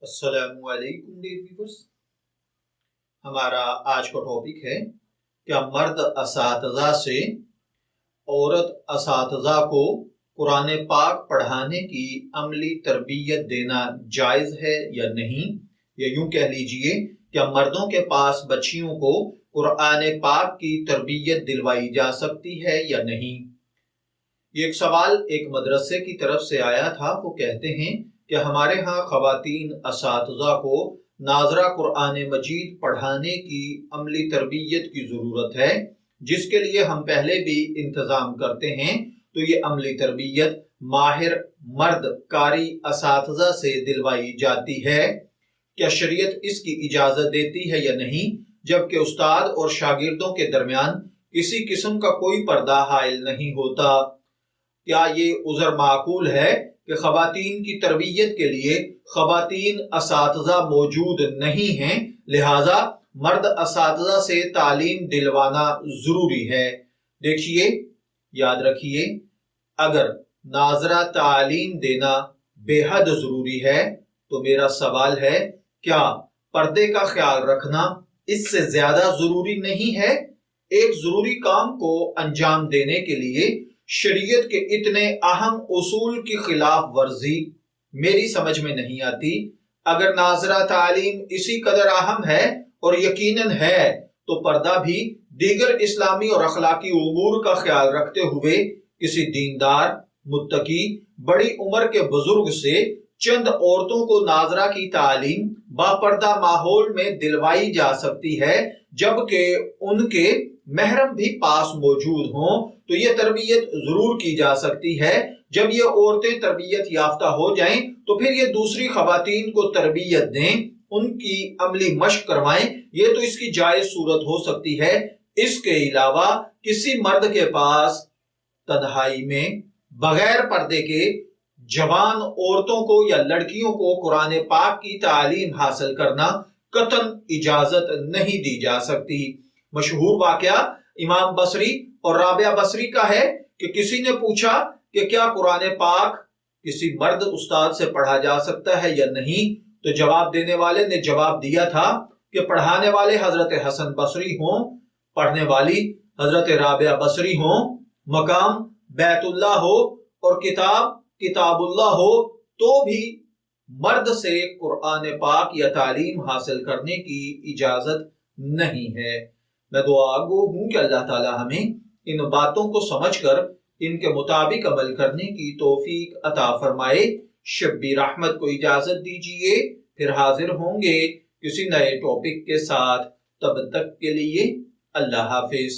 السلام علیکم dear viewers, ہمارا آج کا ٹاپک ہے کیا مرد اساتذہ سے عورت اساتذہ کو قرآن پاک پڑھانے کی عملی تربیت دینا جائز ہے یا نہیں، یا یوں کہہ لیجئے کیا مردوں کے پاس بچیوں کو قرآن پاک کی تربیت دلوائی جا سکتی ہے یا نہیں۔ یہ ایک سوال ایک مدرسے کی طرف سے آیا تھا۔ وہ کہتے ہیں کہ ہمارے ہاں خواتین اساتذہ کو ناظرہ قرآن مجید پڑھانے کی عملی تربیت کی ضرورت ہے، جس کے لیے ہم پہلے بھی انتظام کرتے ہیں۔ تو یہ عملی تربیت ماہر مرد قاری اساتذہ سے دلوائی جاتی ہے۔ کیا شریعت اس کی اجازت دیتی ہے یا نہیں، جبکہ استاد اور شاگردوں کے درمیان کسی قسم کا کوئی پردہ حائل نہیں ہوتا؟ کیا یہ عذر معقول ہے کہ خواتین کی تربیت کے لیے خواتین اساتذہ موجود نہیں ہیں، لہٰذا مرد اساتذہ سے تعلیم دلوانا ضروری ہے؟ دیکھیے، یاد رکھیے، اگر ناظرہ تعلیم دینا بے حد ضروری ہے تو میرا سوال ہے، کیا پردے کا خیال رکھنا اس سے زیادہ ضروری نہیں ہے؟ ایک ضروری کام کو انجام دینے کے لیے شریعت کے اتنے اہم اصول کی خلاف ورزی میری سمجھ میں نہیں آتی۔ اگر ناظرہ تعلیم اسی قدر اہم ہے اور یقیناً ہے تو پردہ بھی دیگر اسلامی اور اخلاقی امور کا خیال رکھتے ہوئے کسی دیندار، متقی، بڑی عمر کے بزرگ سے چند عورتوں کو ناظرہ کی تعلیم باپردہ ماحول میں دلوائی جا سکتی ہے، جبکہ ان کے محرم بھی پاس موجود ہوں تو یہ تربیت ضرور کی جا سکتی ہے۔ جب یہ عورتیں تربیت یافتہ ہو جائیں تو پھر یہ دوسری خواتین کو تربیت دیں، ان کی عملی مشق کروائیں، یہ تو اس کی جائز صورت ہو سکتی ہے۔ اس کے علاوہ کسی مرد کے پاس تنہائی میں بغیر پردے کے جوان عورتوں کو یا لڑکیوں کو قرآن پاک کی تعلیم حاصل کرنا قطعاً اجازت نہیں دی جا سکتی۔ مشہور واقعہ امام بصری اور رابعہ بصری کا ہے کہ کسی نے پوچھا کہ کیا قرآن پاک کسی مرد استاد سے پڑھا جا سکتا ہے یا نہیں، تو جواب دینے والے نے جواب دیا تھا کہ پڑھانے والے حضرت حسن بصری ہوں، پڑھنے والی حضرت رابعہ بصری ہوں، مقام بیت اللہ ہو اور کتاب اللہ ہو، تو بھی مرد سے قرآن پاک یا تعلیم حاصل کرنے کی اجازت نہیں ہے۔ میں دعا گو ہوں کہ اللہ تعالی ہمیں ان باتوں کو سمجھ کر ان کے مطابق عمل کرنے کی توفیق عطا فرمائے۔ شبیر احمد کو اجازت دیجیے، پھر حاضر ہوں گے کسی نئے ٹاپک کے ساتھ۔ تب تک کے لیے اللہ حافظ۔